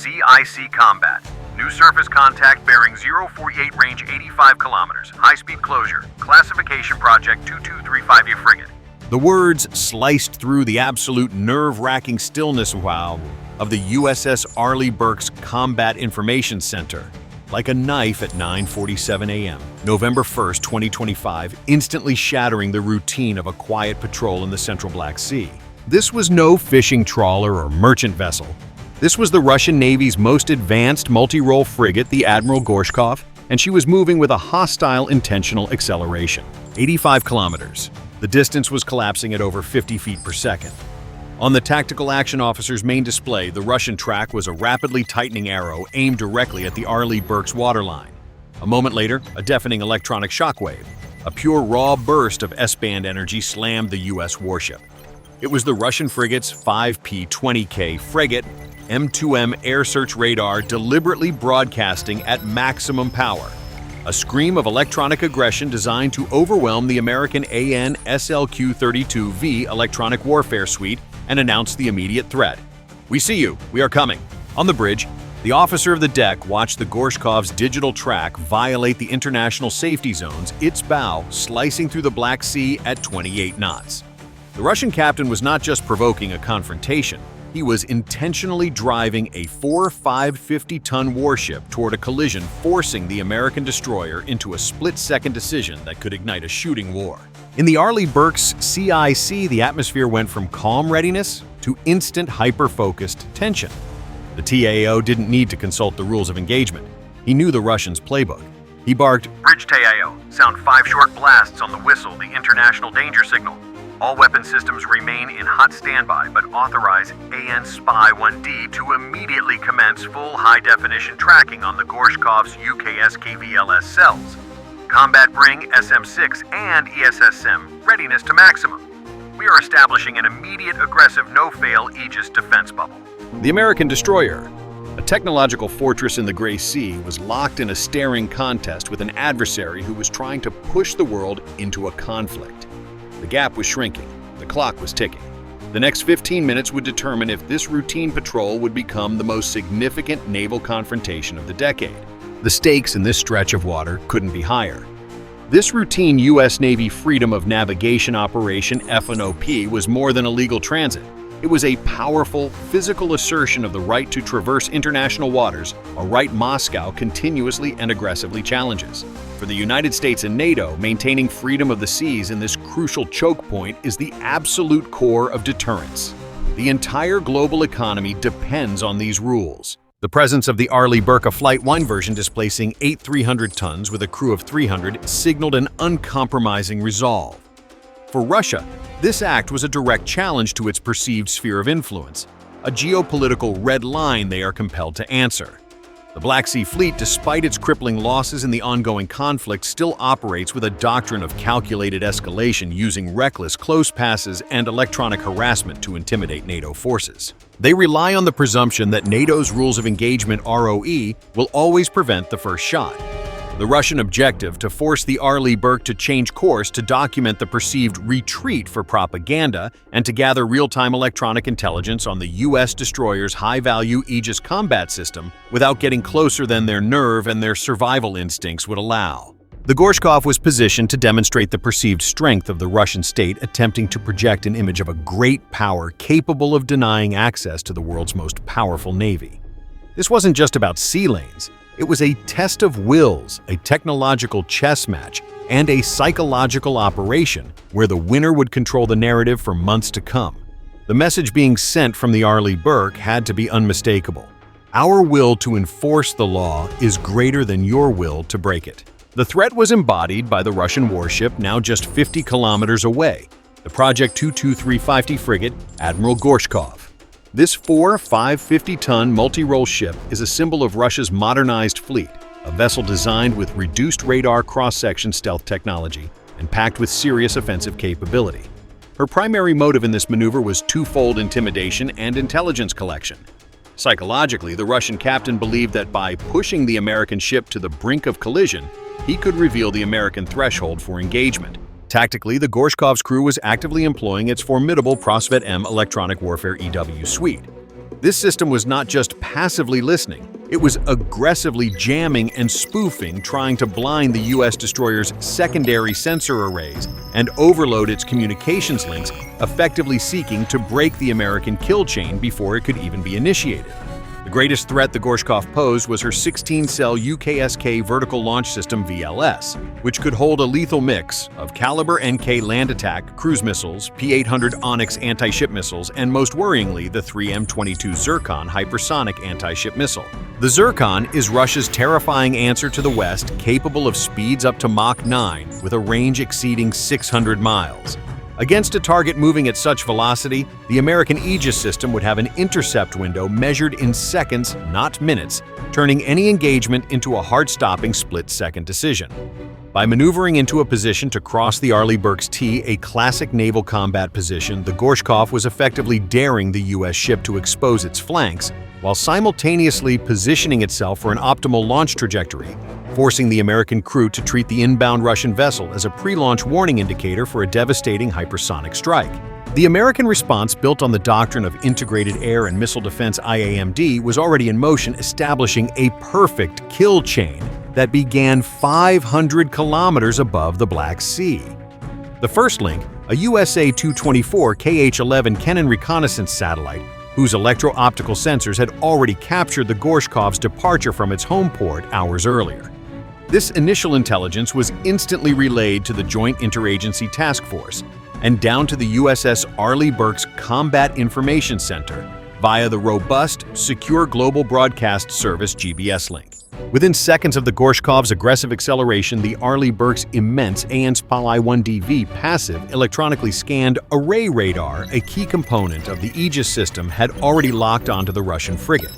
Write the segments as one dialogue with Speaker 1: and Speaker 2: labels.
Speaker 1: CIC combat. New surface contact bearing 048 range 85 kilometers. High-speed closure. Classification Project 2235U frigate.
Speaker 2: The words sliced through the absolute nerve-wracking stillness of the USS Arleigh Burke's Combat Information Center, like a knife at 9:47 a.m. November 1st, 2025, instantly shattering the routine of a quiet patrol in the central Black Sea. This was no fishing trawler or merchant vessel. This was the Russian Navy's most advanced multi-role frigate, the Admiral Gorshkov, and she was moving with a hostile intentional acceleration. 85 kilometers. The distance was collapsing at over 50 feet per second. On the Tactical Action Officer's main display, the Russian track was a rapidly tightening arrow aimed directly at the Arleigh Burke's waterline. A moment later, a deafening electronic shockwave, a pure raw burst of S-band energy slammed the U.S. warship. It was the Russian frigate's 5P-20K frigate M2M air search radar deliberately broadcasting at maximum power. A scream of electronic aggression designed to overwhelm the American AN/SLQ-32V electronic warfare suite and announce the immediate threat. "We see you. We are coming." On the bridge, the officer of the deck watched the Gorshkov's digital track violate the international safety zones, its bow slicing through the Black Sea at 28 knots. The Russian captain was not just provoking a confrontation. He was intentionally driving a 4,550-ton warship toward a collision, forcing the American destroyer into a split-second decision that could ignite a shooting war. In the Arleigh Burke's CIC, the atmosphere went from calm readiness to instant hyper-focused tension. The TAO didn't need to consult the rules of engagement. He knew the Russians' playbook. He barked,
Speaker 1: "Bridge TAO, sound 5 short blasts on the whistle, the international danger signal. All weapon systems remain in hot standby, but authorize AN Spy 1D to immediately commence full high-definition tracking on the Gorshkov's UKS KVLS cells. Combat bring SM-6 and ESSM readiness to maximum. We are establishing an immediate aggressive no-fail Aegis defense bubble."
Speaker 2: The American destroyer, a technological fortress in the Gray Sea, was locked in a staring contest with an adversary who was trying to push the world into a conflict. The gap was shrinking. The clock was ticking. The next 15 minutes would determine if this routine patrol would become the most significant naval confrontation of the decade. The stakes in this stretch of water couldn't be higher. This routine U.S. Navy Freedom of Navigation Operation FNOP was more than a legal transit. It was a powerful, physical assertion of the right to traverse international waters, a right Moscow continuously and aggressively challenges. For the United States and NATO, maintaining freedom of the seas in this crucial choke point is the absolute core of deterrence. The entire global economy depends on these rules. The presence of the Arleigh Burke, a Flight 1 version displacing 8,300 tons with a crew of 300, signaled an uncompromising resolve. For Russia, this act was a direct challenge to its perceived sphere of influence, a geopolitical red line they are compelled to answer. The Black Sea Fleet, despite its crippling losses in the ongoing conflict, still operates with a doctrine of calculated escalation, using reckless close passes and electronic harassment to intimidate NATO forces. They rely on the presumption that NATO's rules of engagement ROE will always prevent the first shot. The Russian objective, to force the Arleigh Burke to change course to document the perceived retreat for propaganda and to gather real-time electronic intelligence on the U.S. destroyer's high-value Aegis combat system without getting closer than their nerve and their survival instincts would allow. The Gorshkov was positioned to demonstrate the perceived strength of the Russian state, attempting to project an image of a great power capable of denying access to the world's most powerful navy. This wasn't just about sea lanes. It was a test of wills, a technological chess match, and a psychological operation where the winner would control the narrative for months to come. The message being sent from the Arleigh Burke had to be unmistakable. Our will to enforce the law is greater than your will to break it. The threat was embodied by the Russian warship now just 50 kilometers away, the Project 2235 frigate Admiral Gorshkov. This 4,550-ton multi-role ship is a symbol of Russia's modernized fleet, a vessel designed with reduced radar cross-section stealth technology and packed with serious offensive capability. Her primary motive in this maneuver was twofold: intimidation and intelligence collection. Psychologically, the Russian captain believed that by pushing the American ship to the brink of collision, he could reveal the American threshold for engagement. Tactically, the Gorshkov's crew was actively employing its formidable Prosvet M electronic warfare EW suite. This system was not just passively listening, it was aggressively jamming and spoofing, trying to blind the U.S. destroyer's secondary sensor arrays and overload its communications links, effectively seeking to break the American kill chain before it could even be initiated. The greatest threat the Gorshkov posed was her 16-cell UKSK vertical launch system VLS, which could hold a lethal mix of Caliber NK land attack cruise missiles, P-800 Onyx anti-ship missiles, and most worryingly, the 3M-22 Zircon hypersonic anti-ship missile. The Zircon is Russia's terrifying answer to the West, capable of speeds up to Mach 9 with a range exceeding 600 miles. Against a target moving at such velocity, the American Aegis system would have an intercept window measured in seconds, not minutes, turning any engagement into a heart-stopping split-second decision. By maneuvering into a position to cross the Arleigh Burke's T, a classic naval combat position, the Gorshkov was effectively daring the U.S. ship to expose its flanks, while simultaneously positioning itself for an optimal launch trajectory, forcing the American crew to treat the inbound Russian vessel as a pre-launch warning indicator for a devastating hypersonic strike. The American response, built on the doctrine of integrated air and missile defense IAMD, was already in motion, establishing a perfect kill chain that began 500 kilometers above the Black Sea. The first link, a USA-224 KH-11 Kennan reconnaissance satellite, whose electro-optical sensors had already captured the Gorshkov's departure from its home port hours earlier. This initial intelligence was instantly relayed to the Joint Interagency Task Force and down to the USS Arleigh Burke's Combat Information Center via the robust, secure Global Broadcast Service GBS link. Within seconds of the Gorshkov's aggressive acceleration, the Arleigh Burke's immense AN/SPY-1DV passive electronically scanned array radar, a key component of the Aegis system, had already locked onto the Russian frigate.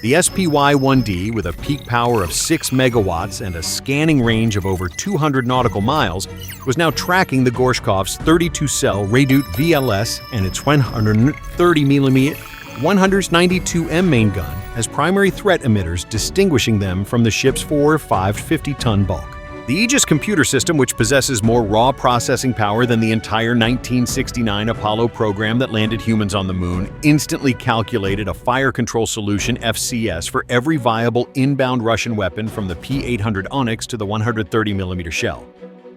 Speaker 2: The SPY-1D, with a peak power of 6 megawatts and a scanning range of over 200 nautical miles, was now tracking the Gorshkov's 32-cell Redoute VLS and its 130mm 192M main gun as primary threat emitters, distinguishing them from the ship's 4 550-ton bulk. The Aegis computer system, which possesses more raw processing power than the entire 1969 Apollo program that landed humans on the moon, instantly calculated a fire control solution FCS for every viable inbound Russian weapon from the P-800 Onyx to the 130mm shell.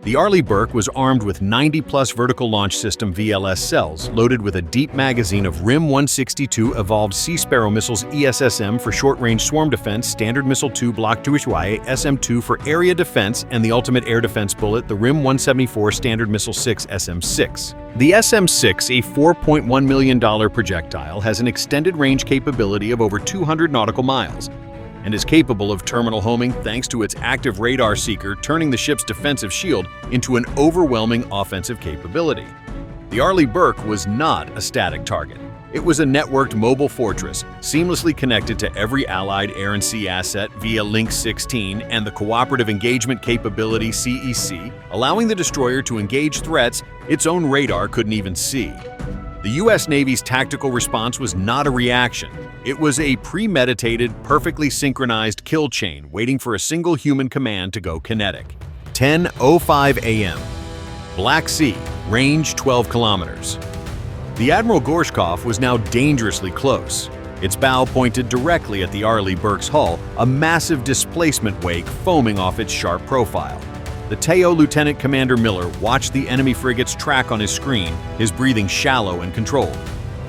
Speaker 2: The Arleigh Burke was armed with 90-plus vertical launch system VLS cells, loaded with a deep magazine of RIM-162 evolved Sea Sparrow missiles ESSM for short-range swarm defense, Standard Missile 2 Block 2HY SM-2 for area defense, and the ultimate air defense bullet, the RIM-174 Standard Missile 6 SM-6. The SM-6, a $4.1 million projectile, has an extended range capability of over 200 nautical miles, and is capable of terminal homing thanks to its active radar seeker, turning the ship's defensive shield into an overwhelming offensive capability. The Arleigh Burke was not a static target. It was a networked mobile fortress, seamlessly connected to every Allied air and sea asset via Link 16 and the Cooperative Engagement Capability CEC, allowing the destroyer to engage threats its own radar couldn't even see. The U.S. Navy's tactical response was not a reaction. It was a premeditated, perfectly synchronized kill chain waiting for a single human command to go kinetic. 10:05 a.m. Black Sea, range 12 kilometers. The Admiral Gorshkov was now dangerously close. Its bow pointed directly at the Arleigh Burke's hull, a massive displacement wake foaming off its sharp profile. The TAO Lieutenant Commander Miller watched the enemy frigate's track on his screen, his breathing shallow and controlled.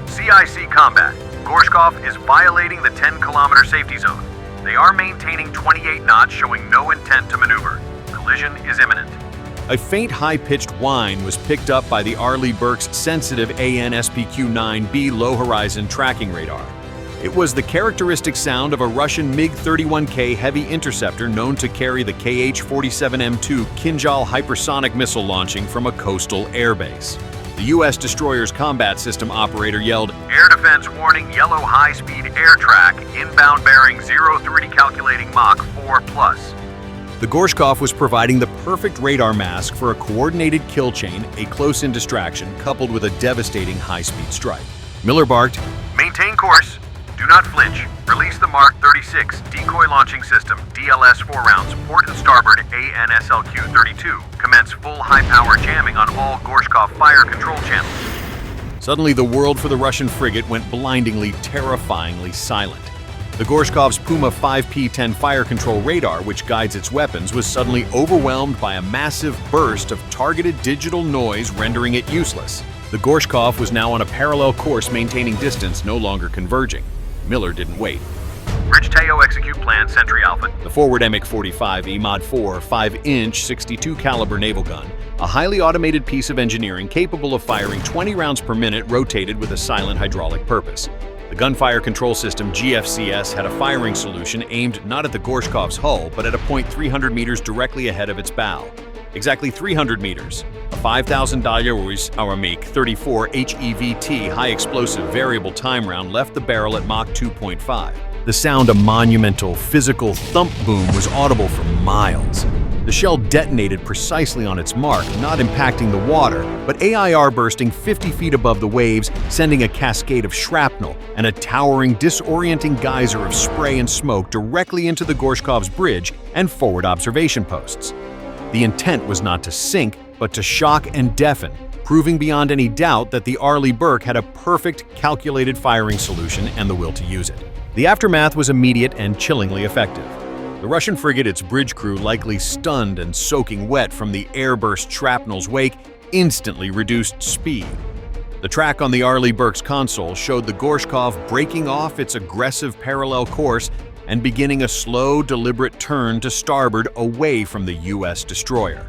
Speaker 1: CIC combat. Gorshkov is violating the 10-kilometer safety zone. They are maintaining 28 knots, showing no intent to maneuver. Collision is imminent.
Speaker 2: A faint high-pitched whine was picked up by the Arleigh Burke's sensitive AN/SPQ-9B low-horizon tracking radar. It was the characteristic sound of a Russian MiG-31K heavy interceptor known to carry the KH-47M2 Kinjal hypersonic missile launching from a coastal airbase. The U.S. destroyer's combat system operator yelled,
Speaker 1: "Air defense warning, yellow high-speed air track, inbound bearing 03 calculating Mach 4+.
Speaker 2: The Gorshkov was providing the perfect radar mask for a coordinated kill chain, a close-in distraction coupled with a devastating high-speed strike. Miller barked,
Speaker 1: "Maintain course. Do not flinch. Release the Mark 36 decoy launching system, DLS 4 rounds, port and starboard ANSLQ 32. Commence full high-power jamming on all Gorshkov fire control channels."
Speaker 2: Suddenly, the world for the Russian frigate went blindingly, terrifyingly silent. The Gorshkov's Puma 5P-10 fire control radar, which guides its weapons, was suddenly overwhelmed by a massive burst of targeted digital noise, rendering it useless. The Gorshkov was now on a parallel course, maintaining distance, no longer converging. Miller didn't wait.
Speaker 1: Bridge Teo, execute plan, Sentry Alpha.
Speaker 2: The forward MiG-45E Mod 4 5-inch 62 caliber naval gun, a highly automated piece of engineering capable of firing 20 rounds per minute, rotated with a silent hydraulic purpose. The gunfire control system GFCS had a firing solution aimed not at the Gorshkov's hull, but at a point 300 meters directly ahead of its bow. Exactly 300 meters. A $5,000 our MiG-34 HEVT high-explosive variable time round left the barrel at Mach 2.5. The sound of monumental, physical thump boom was audible for miles. The shell detonated precisely on its mark, not impacting the water, but AIR bursting 50 feet above the waves, sending a cascade of shrapnel and a towering, disorienting geyser of spray and smoke directly into the Gorshkov's bridge and forward observation posts. The intent was not to sink, but to shock and deafen, proving beyond any doubt that the Arleigh Burke had a perfect, calculated firing solution and the will to use it. The aftermath was immediate and chillingly effective. The Russian frigate, its bridge crew likely stunned and soaking wet from the airburst shrapnel's wake, instantly reduced speed. The track on the Arleigh Burke's console showed the Gorshkov breaking off its aggressive parallel course and beginning a slow, deliberate turn to starboard away from the U.S. destroyer.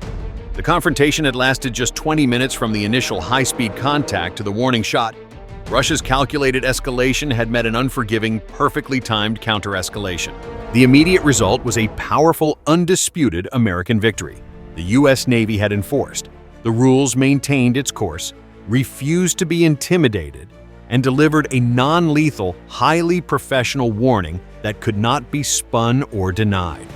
Speaker 2: The confrontation had lasted just 20 minutes from the initial high-speed contact to the warning shot. Russia's calculated escalation had met an unforgiving, perfectly timed counter-escalation. The immediate result was a powerful, undisputed American victory. The U.S. Navy had enforced. The rules maintained its course, refused to be intimidated, and delivered a non-lethal, highly professional warning that could not be spun or denied.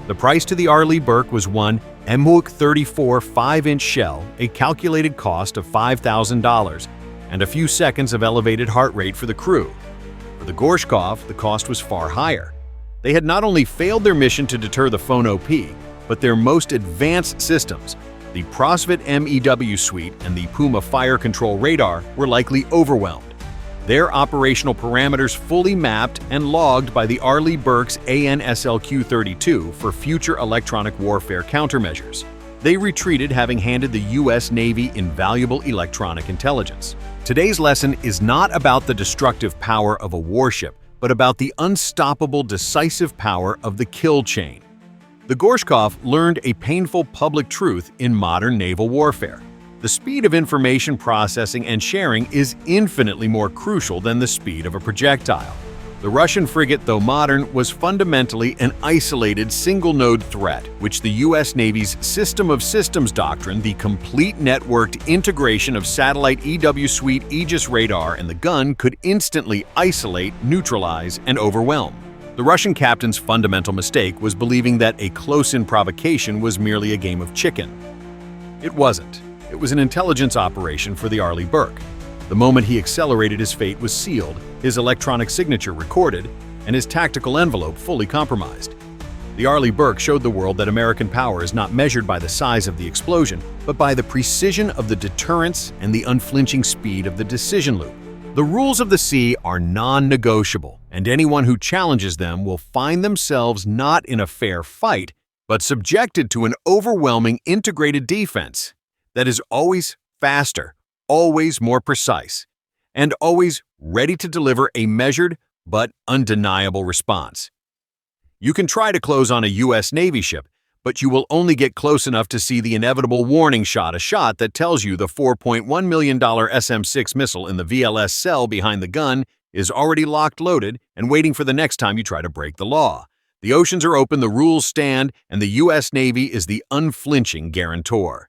Speaker 2: The price to the Arleigh Burke was one MiG-34 5-inch shell, a calculated cost of $5,000, and a few seconds of elevated heart rate for the crew. For the Gorshkov, the cost was far higher. They had not only failed their mission to deter the Phone OP, but their most advanced systems, the Prosvit MEW suite and the Puma fire control radar, were likely overwhelmed. Their operational parameters fully mapped and logged by the Arleigh Burke's ANSLQ-32 for future electronic warfare countermeasures. They retreated, having handed the U.S. Navy invaluable electronic intelligence. Today's lesson is not about the destructive power of a warship, but about the unstoppable, decisive power of the kill chain. The Gorshkov learned a painful public truth in modern naval warfare. The speed of information processing and sharing is infinitely more crucial than the speed of a projectile. The Russian frigate, though modern, was fundamentally an isolated single-node threat, which the U.S. Navy's System of Systems doctrine, the complete networked integration of satellite EW suite, Aegis radar, and the gun, could instantly isolate, neutralize, and overwhelm. The Russian captain's fundamental mistake was believing that a close-in provocation was merely a game of chicken. It wasn't. It was an intelligence operation for the Arleigh Burke. The moment he accelerated, his fate was sealed, his electronic signature recorded, and his tactical envelope fully compromised. The Arleigh Burke showed the world that American power is not measured by the size of the explosion, but by the precision of the deterrence and the unflinching speed of the decision loop. The rules of the sea are non-negotiable, and anyone who challenges them will find themselves not in a fair fight, but subjected to an overwhelming integrated defense that is always faster, always more precise, and always ready to deliver a measured but undeniable response. You can try to close on a U.S. Navy ship, but you will only get close enough to see the inevitable warning shot, a shot that tells you the $4.1 million SM-6 missile in the VLS cell behind the gun is already locked, loaded, and waiting for the next time you try to break the law. The oceans are open, the rules stand, and the U.S. Navy is the unflinching guarantor.